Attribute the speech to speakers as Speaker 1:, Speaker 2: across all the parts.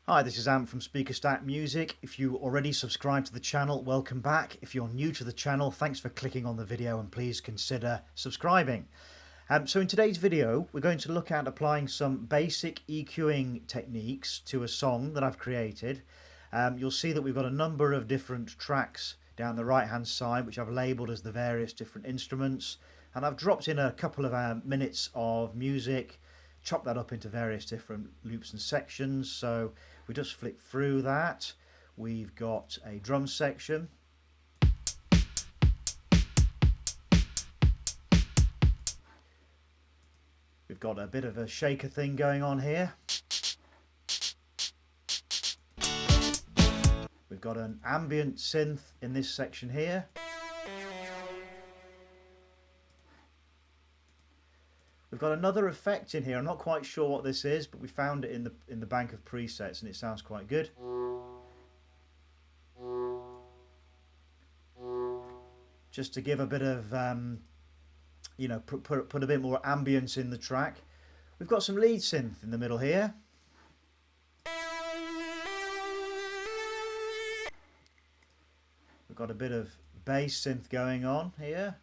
Speaker 1: Hi, this is Am from Speakerstack Music. If you already subscribed to the channel, welcome back. If you're new to the channel, thanks for clicking on the video and please consider subscribing. So in today's video, we're going to look at applying some basic EQing techniques to a song that I've created. You'll see that we've got a number of different tracks down the right hand side, which I've labelled as the various different instruments. And I've dropped in a couple of minutes of music, chop that up into various different loops and sections. So we just flick through that. We've got a drum section. We've got a bit of a shaker thing going on here. We've got an ambient synth in this section here. We've got another effect in here. I'm not quite sure what this is, but we found it in the bank of presets and it sounds quite good. Just to give a bit of, put a bit more ambience in the track. We've got some lead synth in the middle here. We've got a bit of bass synth going on here.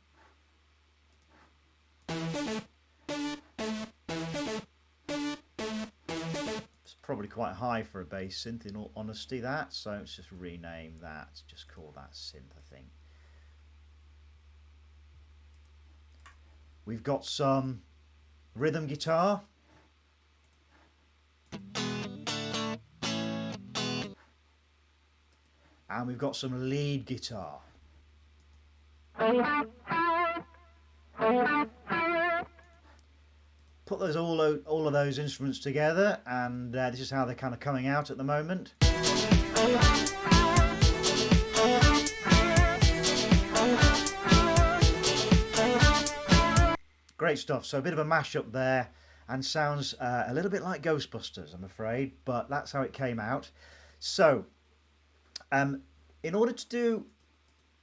Speaker 1: Probably quite high for a bass synth in all honesty, that, so let's just rename that, just call that synth, I think. We've got some rhythm guitar, and we've got some lead guitar. Put those all of those instruments together, and this is how they're kind of coming out at the moment. Great stuff. So a bit of a mashup there, and sounds a little bit like Ghostbusters, I'm afraid, but that's how it came out. So in order to do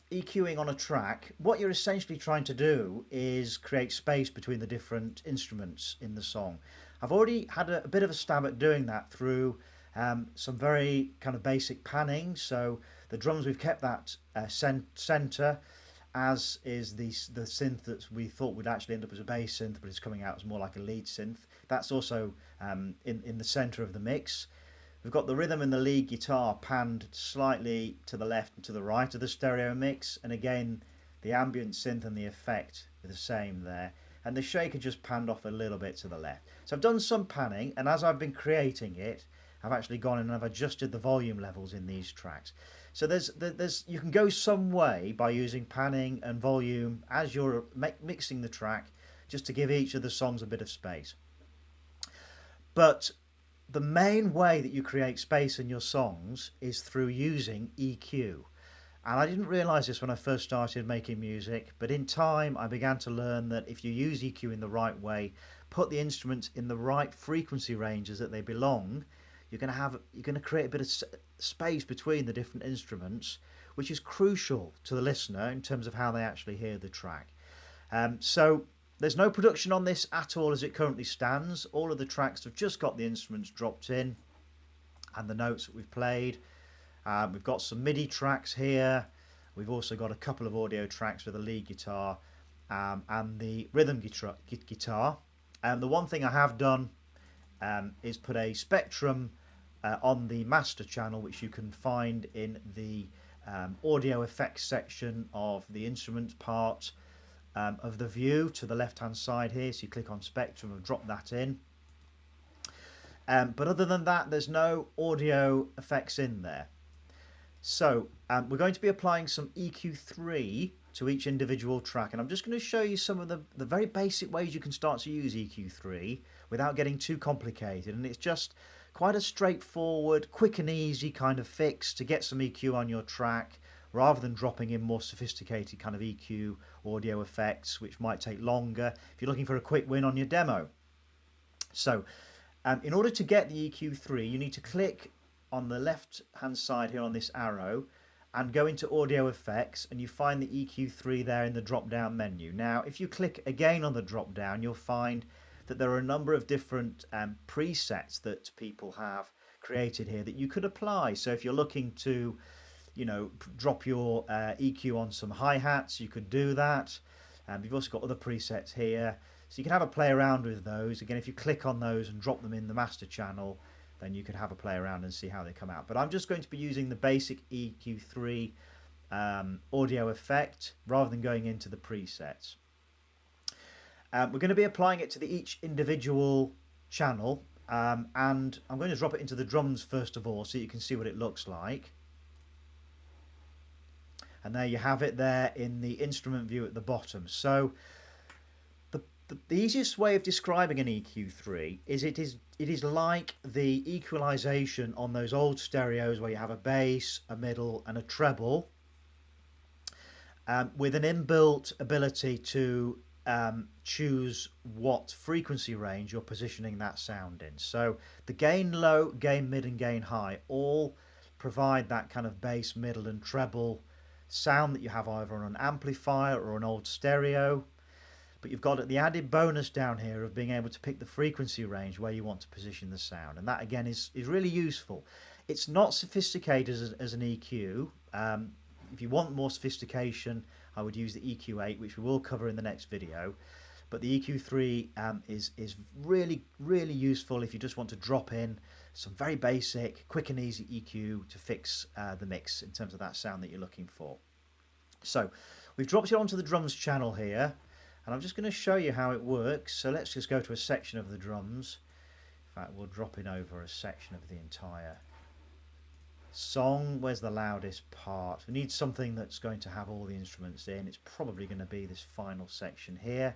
Speaker 1: EQing on a track, what you're essentially trying to do is create space between the different instruments in the song. I've already had a bit of a stab at doing that through some very kind of basic panning. So the drums, we've kept that center, as is the synth that we thought would actually end up as a bass synth, but it's coming out as more like a lead synth. That's also in the center of the mix. We've got the rhythm and the lead guitar panned slightly to the left and to the right of the stereo mix, and again the ambient synth and the effect are the same there, and the shaker just panned off a little bit to the left. So I've done some panning, and as I've been creating it, I've actually gone in and I've adjusted the volume levels in these tracks. So you can go some way by using panning and volume as you're mixing the track, just to give each of the songs a bit of space. But the main way that you create space in your songs is through using EQ. And I didn't realise this when I first started making music, but in time I began to learn that if you use EQ in the right way, put the instruments in the right frequency ranges that they belong, you're going to create a bit of space between the different instruments, which is crucial to the listener in terms of how they actually hear the track. So there's no production on this at all as it currently stands. All of the tracks have just got the instruments dropped in and the notes that we've played. We've got some MIDI tracks here. We've also got a couple of audio tracks with a lead guitar and the rhythm guitar. The one thing I have done is put a spectrum on the master channel, which you can find in the audio effects section of the instruments part of the view to the left hand side here. So you click on spectrum and drop that in, but other than that there's no audio effects in there. So we're going to be applying some EQ3 to each individual track, and I'm just going to show you some of the very basic ways you can start to use EQ3 without getting too complicated. And it's just quite a straightforward, quick and easy kind of fix to get some EQ on your track, rather than dropping in more sophisticated kind of EQ audio effects, which might take longer if you're looking for a quick win on your demo. So in order to get the EQ3, you need to click on the left hand side here on this arrow and go into audio effects, and you find the EQ3 there in the drop down menu. Now if you click again on the drop down, you'll find that there are a number of different presets that people have created here that you could apply. So if you're looking to, you know, drop your EQ on some hi-hats, you could do that. You've also got other presets here, so you can have a play around with those. Again, if you click on those and drop them in the master channel, then you could have a play around and see how they come out. But I'm just going to be using the basic EQ3 audio effect rather than going into the presets. We're going to be applying it to each individual channel, and I'm going to drop it into the drums first of all so you can see what it looks like. And there you have it there in the instrument view at the bottom. So the easiest way of describing an EQ3 is it is like the equalization on those old stereos where you have a bass, a middle and a treble, with an inbuilt ability to choose what frequency range you're positioning that sound in. So the gain low, gain mid and gain high all provide that kind of bass, middle and treble sound that you have either on an amplifier or an old stereo. But you've got the added bonus down here of being able to pick the frequency range where you want to position the sound, and that again is really useful. It's not sophisticated as an EQ. If you want more sophistication, I would use the EQ8, which we will cover in the next video. But the EQ3 is really useful if you just want to drop in some very basic, quick and easy EQ to fix the mix in terms of that sound that you're looking for. So we've dropped it onto the drums channel here, and I'm just going to show you how it works. So let's just go to a section of the drums. In fact, we'll drop in over a section of the entire song. Where's the loudest part? We need something that's going to have all the instruments in. It's probably going to be this final section here.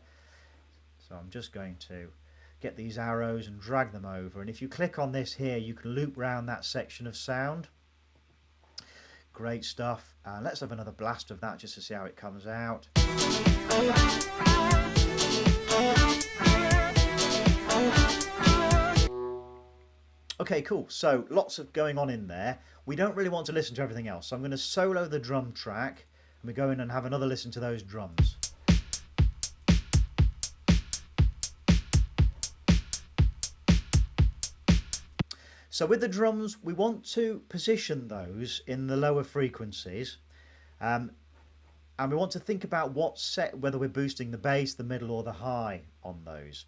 Speaker 1: So I'm just going to get these arrows and drag them over, and if you click on this here you can loop round that section of sound. Great stuff. Let's have another blast of that just to see how it comes out. Okay, cool. So lots of going on in there. We don't really want to listen to everything else, so I'm going to solo the drum track and we go in and have another listen to those drums. So with the drums, we want to position those in the lower frequencies, and we want to think about whether we're boosting the bass, the middle or the high on those.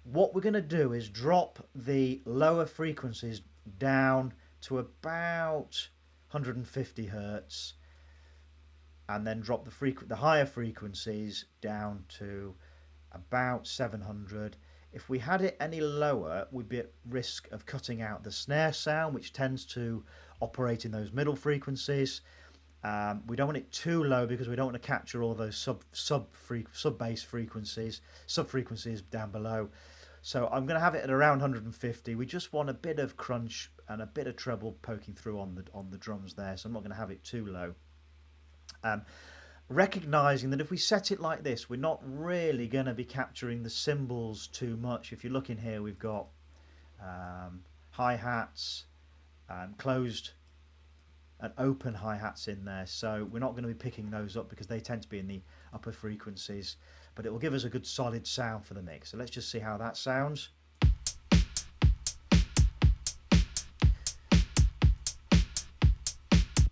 Speaker 1: What we're going to do is drop the lower frequencies down to about 150 Hertz, and then drop the higher frequencies down to about 700. If we had it any lower, we'd be at risk of cutting out the snare sound, which tends to operate in those middle frequencies. We don't want it too low because we don't want to capture all those sub bass frequencies, sub frequencies down below. So I'm going to have it at around 150. We just want a bit of crunch and a bit of treble poking through on the drums there, so I'm not going to have it too low. Recognizing that if we set it like this, we're not really going to be capturing the cymbals too much. If you look in here, we've got hi-hats, closed and open hi-hats in there, so we're not going to be picking those up because they tend to be in the upper frequencies, but it will give us a good solid sound for the mix. So let's just see how that sounds.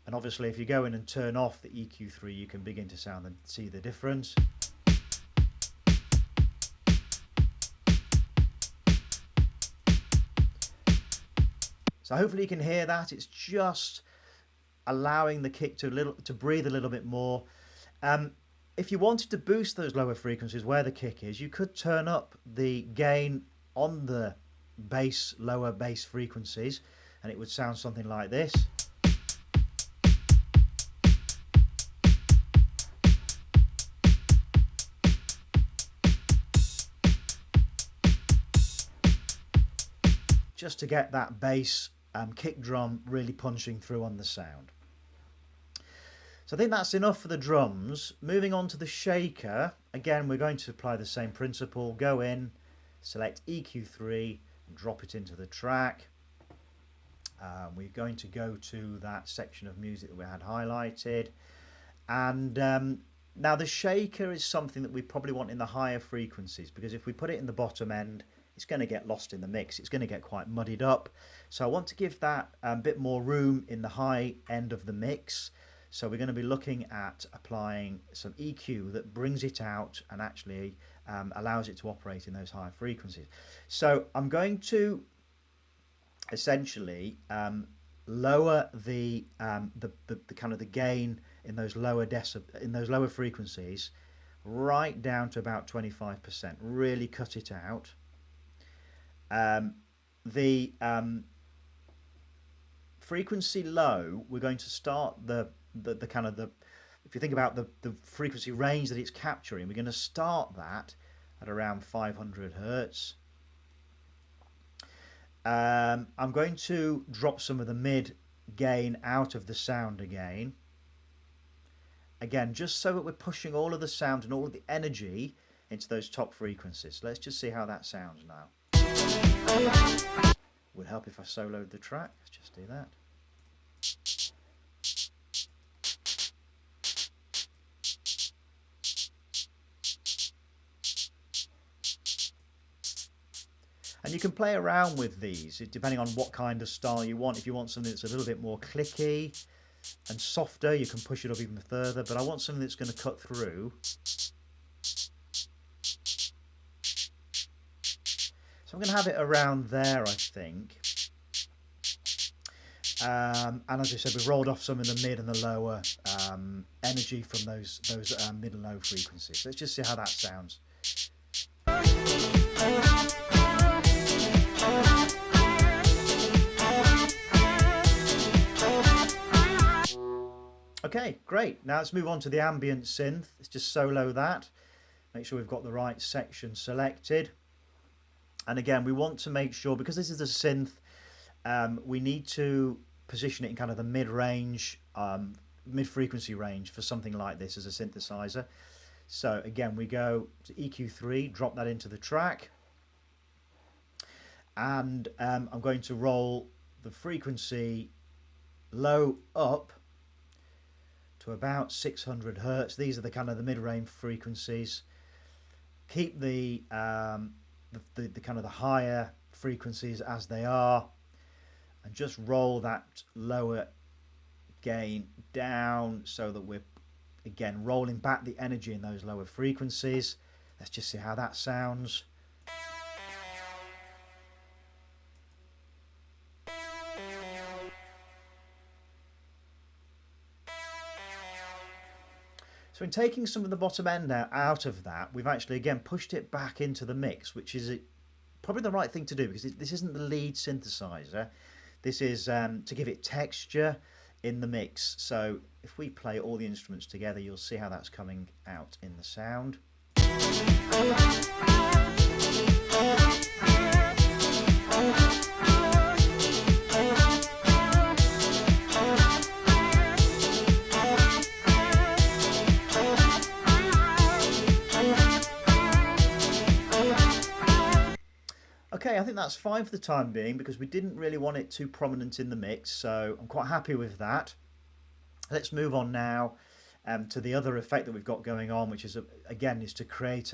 Speaker 1: And obviously if you go in and turn off the EQ3, you can begin to see the difference. So hopefully you can hear that. It's just allowing the kick to breathe a little bit more. If you wanted to boost those lower frequencies where the kick is, you could turn up the gain on the lower bass frequencies, and it would sound something like this. Just to get that bass kick drum really punching through on the sound. So I think that's enough for the drums. Moving on to the shaker, again we're going to apply the same principle. Go in, select EQ3 and drop it into the track. We're going to go to that section of music that we had highlighted, and now the shaker is something that we probably want in the higher frequencies, because if we put it in the bottom end it's going to get lost in the mix. It's going to get quite muddied up. So I want to give that a bit more room in the high end of the mix. So we're going to be looking at applying some EQ that brings it out and actually allows it to operate in those higher frequencies. So I'm going to essentially lower the kind of the gain in those lower frequencies right down to about 25%. Really cut it out. The frequency low, we're going to start the kind of the, if you think about the frequency range that it's capturing, we're going to start that at around 500 hertz. I'm going to drop some of the mid gain out of the sound again, just so that we're pushing all of the sound and all of the energy into those top frequencies. Let's just see how that sounds now. Would help if I soloed the track. Let's just do that. And you can play around with these depending on what kind of style you want. If you want something that's a little bit more clicky and softer, you can push it up even further, but I want something that's going to cut through. So I'm going to have it around there, I think. And as I said, we've rolled off some of the mid and the lower energy from those mid and low frequencies. Let's just see how that sounds. Okay, great. Now let's move on to the ambient synth. Let's just solo that. Make sure we've got the right section selected. And again, we want to make sure, because this is a synth, we need to position it in kind of the mid-range, mid-frequency range for something like this as a synthesizer. So again, we go to EQ3, drop that into the track. And I'm going to roll the frequency low up to about 600 hertz. These are the kind of the mid-range frequencies. Keep the kind of the higher frequencies as they are, and just roll that lower gain down so that we're again rolling back the energy in those lower frequencies. Let's just see how that sounds. So in taking some of the bottom end out of that, we've actually again pushed it back into the mix, which is probably the right thing to do, because this isn't the lead synthesizer. This is to give it texture in the mix. So if we play all the instruments together, you'll see how that's coming out in the sound. Okay, I think that's fine for the time being, because we didn't really want it too prominent in the mix, so I'm quite happy with that. Let's move on now to the other effect that we've got going on, which is again is to create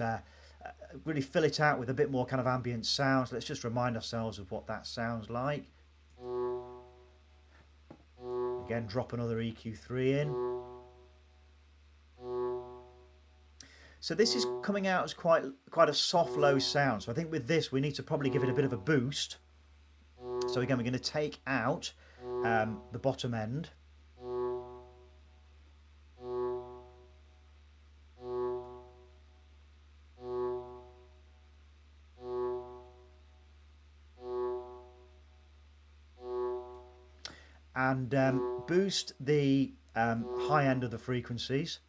Speaker 1: really fill it out with a bit more kind of ambient sounds. Let's just remind ourselves of what that sounds like. Again, drop another EQ3 in. So this is coming out as quite a soft low sound. So I think with this we need to probably give it a bit of a boost. So again, we're going to take out the bottom end. And boost the high end of the frequencies.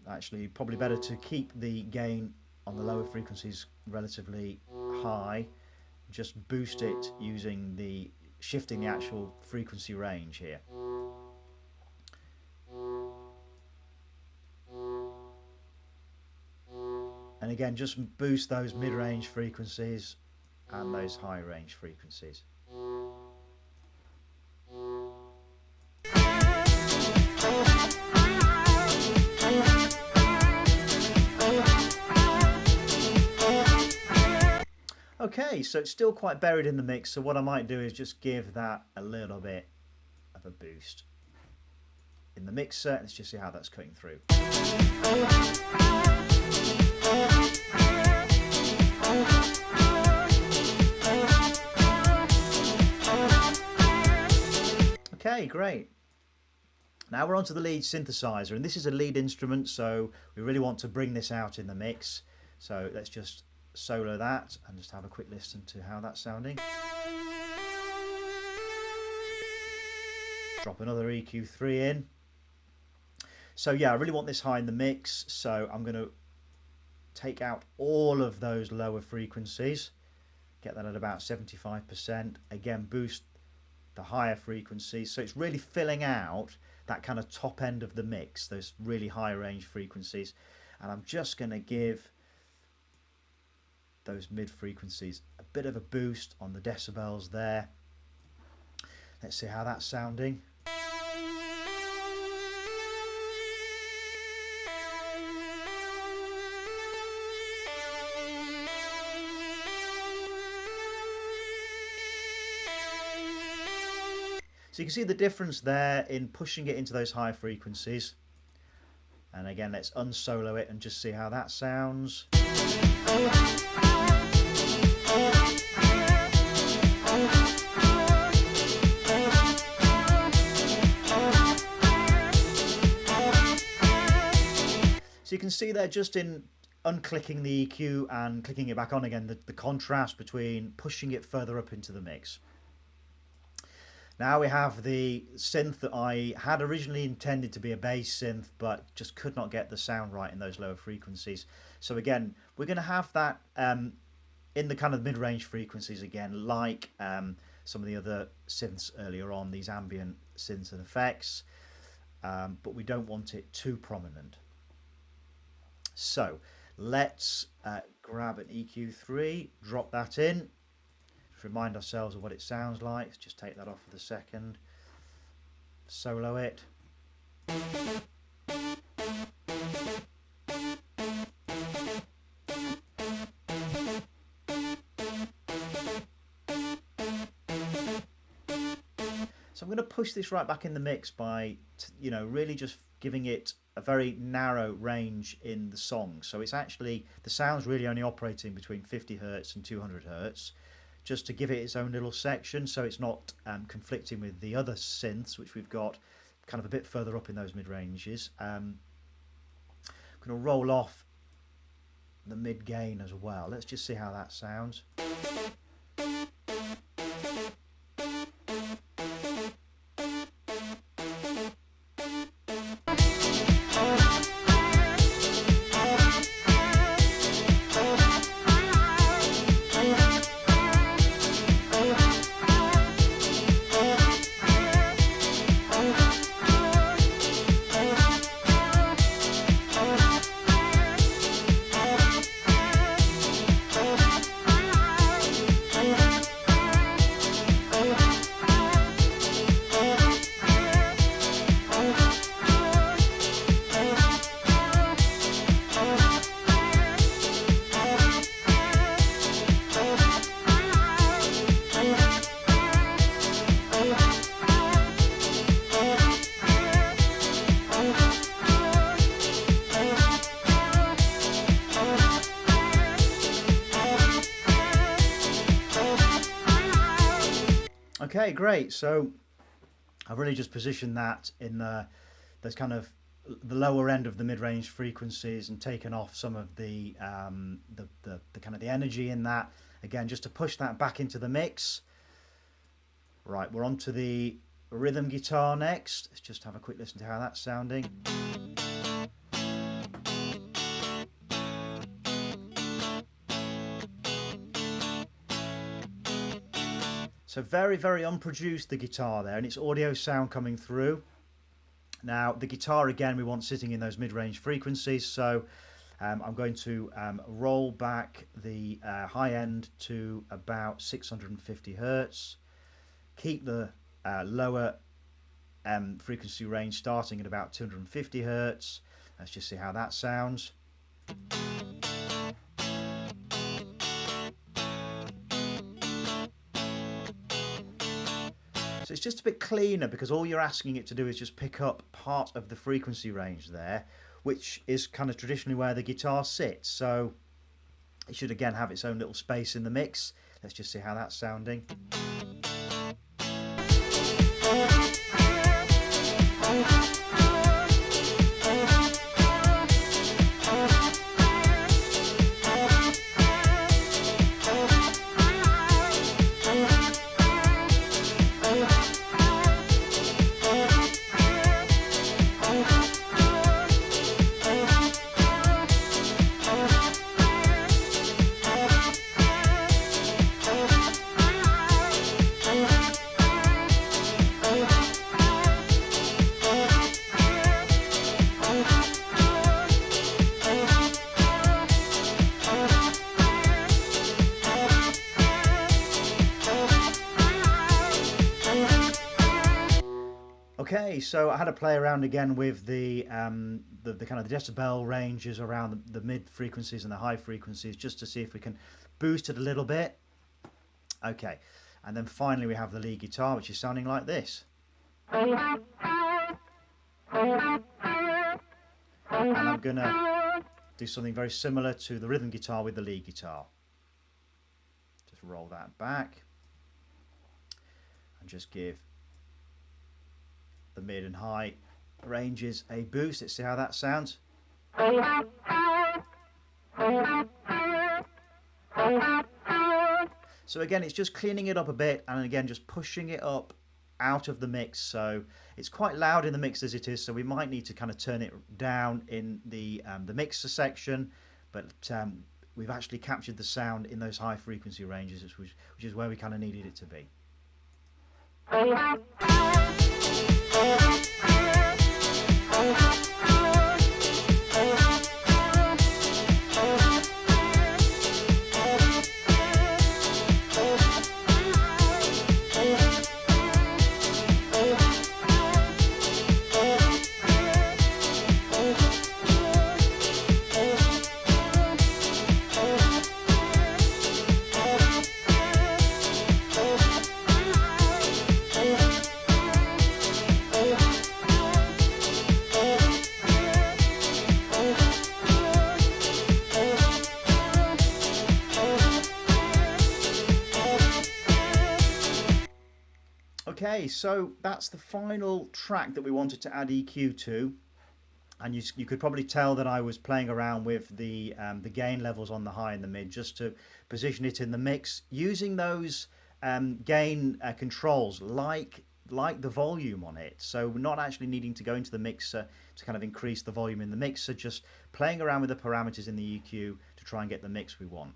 Speaker 1: Actually, probably better to keep the gain on the lower frequencies relatively high. Just boost it using shifting the actual frequency range here. And again, just boost those mid-range frequencies and those high-range frequencies. Okay, so it's still quite buried in the mix, so what I might do is just give that a little bit of a boost in the mixer. Let's just see how that's cutting through. Okay, great. Now we're on to the lead synthesizer, and this is a lead instrument, so we really want to bring this out in the mix. So let's just solo that and just have a quick listen to how that's sounding. Drop another EQ3 in. So yeah, I really want this high in the mix, so I'm going to take out all of those lower frequencies, get that at about 75%. Again, boost the higher frequencies, so it's really filling out that kind of top end of the mix, those really high range frequencies. And I'm just going to give those mid frequencies a bit of a boost on the decibels there. Let's see how that's sounding. So you can see the difference there in pushing it into those high frequencies. And again, let's unsolo it and just see how that sounds. So you can see there, just in unclicking the EQ and clicking it back on again, the contrast between pushing it further up into the mix. Now we have the synth that I had originally intended to be a bass synth, but just could not get the sound right in those lower frequencies. So again, we're going to have that in the kind of mid-range frequencies again, like some of the other synths earlier on, these ambient synths and effects, but we don't want it too prominent. So let's grab an EQ3, drop that in. Remind ourselves of what it sounds like. Let's just take that off for the second. Solo it. So I'm going to push this right back in the mix by, really just giving it a very narrow range in the song. So it's actually, the sound's really only operating between 50 Hertz and 200 Hertz. Just to give it its own little section, so it's not conflicting with the other synths, which we've got kind of a bit further up in those mid-ranges. I'm going to roll off the mid-gain as well. Let's just see how that sounds. Okay, great. So I've really just positioned that in those kind of the lower end of the mid-range frequencies and taken off some of the kind of the energy in that. Again, just to push that back into the mix. Right, we're on to the rhythm guitar next. Let's just have a quick listen to how that's sounding. So very, very unproduced, the guitar there, and it's audio sound coming through. Now the guitar again we want sitting in those mid-range frequencies, so I'm going to roll back the high end to about 650 Hertz. Keep the lower frequency range starting at about 250 Hertz. Let's just see how that sounds. So it's just a bit cleaner because all you're asking it to do is just pick up part of the frequency range there, which is kind of traditionally where the guitar sits. So it should again have its own little space in the mix. Let's just see how that's sounding. Okay, so I had to play around again with the kind of the decibel ranges around the mid frequencies and the high frequencies, just to see if we can boost it a little bit. Okay, and then finally we have the lead guitar, which is sounding like this. And I'm gonna do something very similar to the rhythm guitar with the lead guitar. Just roll that back and just give the mid and high ranges a boost. Let's see how that sounds. So again, it's just cleaning it up a bit, and again just pushing it up out of the mix. So it's quite loud in the mix as it is, so we might need to kind of turn it down in the mixer section, but we've actually captured the sound in those high frequency ranges, which is where we kind of needed it to be. Okay, so that's the final track that we wanted to add EQ to, and you could probably tell that I was playing around with the gain levels on the high and the mid just to position it in the mix, using those gain controls like the volume on it. So we're not actually needing to go into the mixer to kind of increase the volume in the mixer, just playing around with the parameters in the EQ to try and get the mix we want.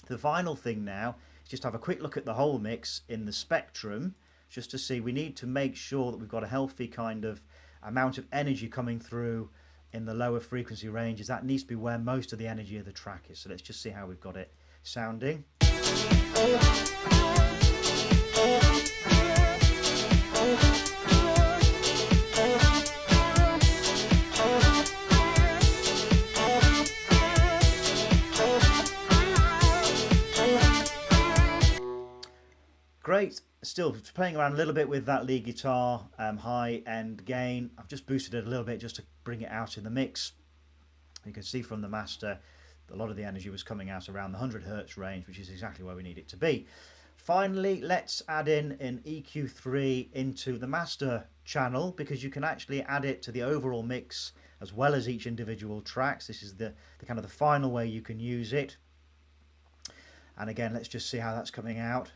Speaker 1: The final thing now is just have a quick look at the whole mix in the spectrum, just to see we need to make sure that we've got a healthy kind of amount of energy coming through in the lower frequency ranges. That needs to be where most of the energy of the track is. So let's just see how we've got it sounding. Great. Still playing around a little bit with that lead guitar high end gain. I've just boosted it a little bit just to bring it out in the mix. You can see from the master a lot of the energy was coming out around the 100 Hertz range, which is exactly where we need it to be. Finally, let's add in an EQ3 into the master channel, because you can actually add it to the overall mix as well as each individual tracks. This is the kind of the final way you can use it. And again, let's just see how that's coming out.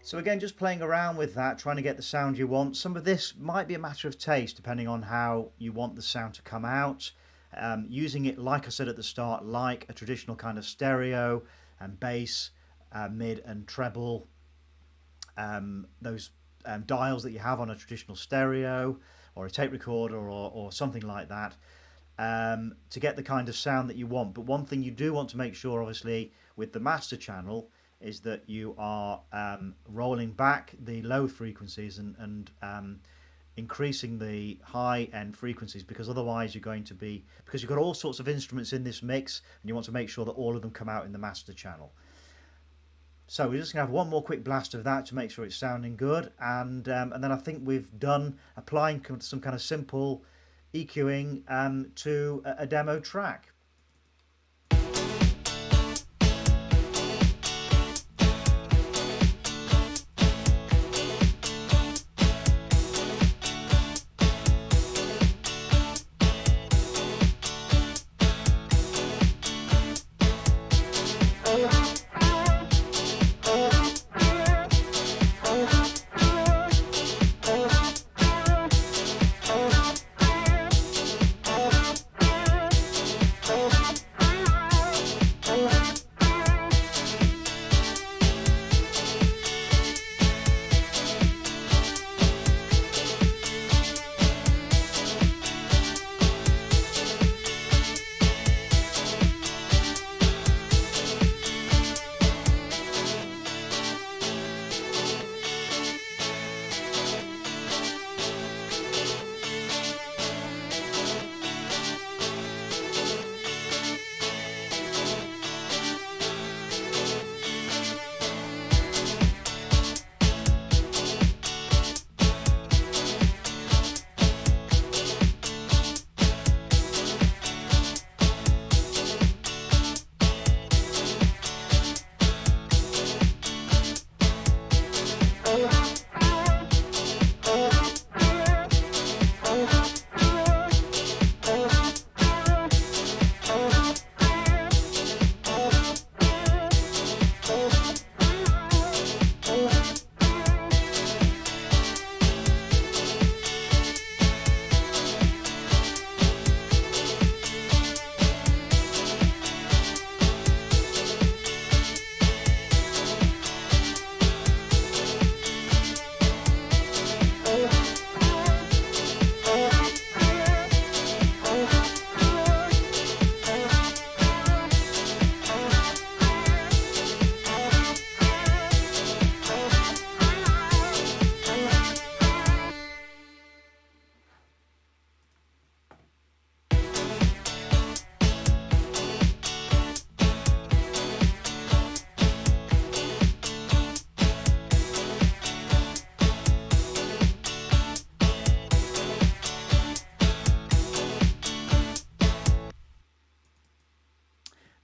Speaker 1: So again, just playing around with that, trying to get the sound you want. Some of this might be a matter of taste, depending on how you want the sound to come out. using it, like I said at the start, like a traditional kind of stereo and bass, mid and treble, those dials that you have on a traditional stereo or a tape recorder or something like that, to get the kind of sound that you want. But one thing you do want to make sure, obviously, with the master channel is that you are rolling back the low frequencies and increasing the high end frequencies, because otherwise you're going to be, because you've got all sorts of instruments in this mix and you want to make sure that all of them come out in the master channel. So we're just going to have one more quick blast of that to make sure it's sounding good, and then I think we've done applying some kind of simple EQing to a demo track.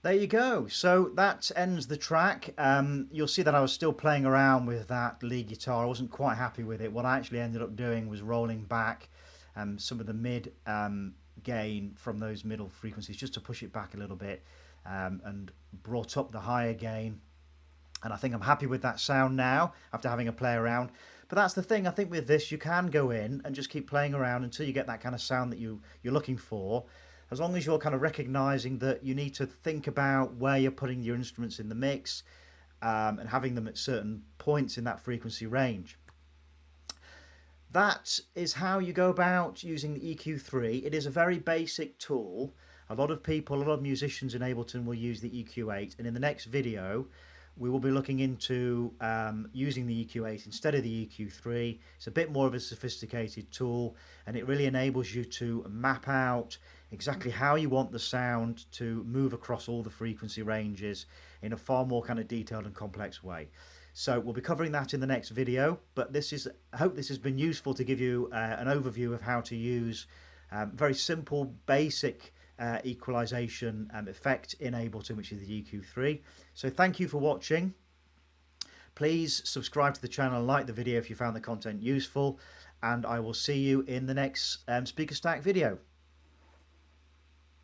Speaker 1: There you go. So that ends the track. You'll see that I was still playing around with that lead guitar. I wasn't quite happy with it. What I actually ended up doing was rolling back some of the mid gain from those middle frequencies just to push it back a little bit, and brought up the higher gain. And I think I'm happy with that sound now after having a play around. But that's the thing, I think with this you can go in and just keep playing around until you get that kind of sound that you're looking for. As long as you're kind of recognizing that you need to think about where you're putting your instruments in the mix, and having them at certain points in that frequency range. That is how you go about using the EQ3. It is a very basic tool. A lot of musicians in Ableton will use the EQ8, and in the next video we will be looking into using the EQ8 instead of the EQ3. It's a bit more of a sophisticated tool, and it really enables you to map out exactly how you want the sound to move across all the frequency ranges in a far more kind of detailed and complex way. So we'll be covering that in the next video, but I hope this has been useful to give you an overview of how to use very simple, basic equalization effect in Ableton, which is the EQ3. So thank you for watching. Please subscribe to the channel and like the video if you found the content useful, and I will see you in the next Speakerstack video.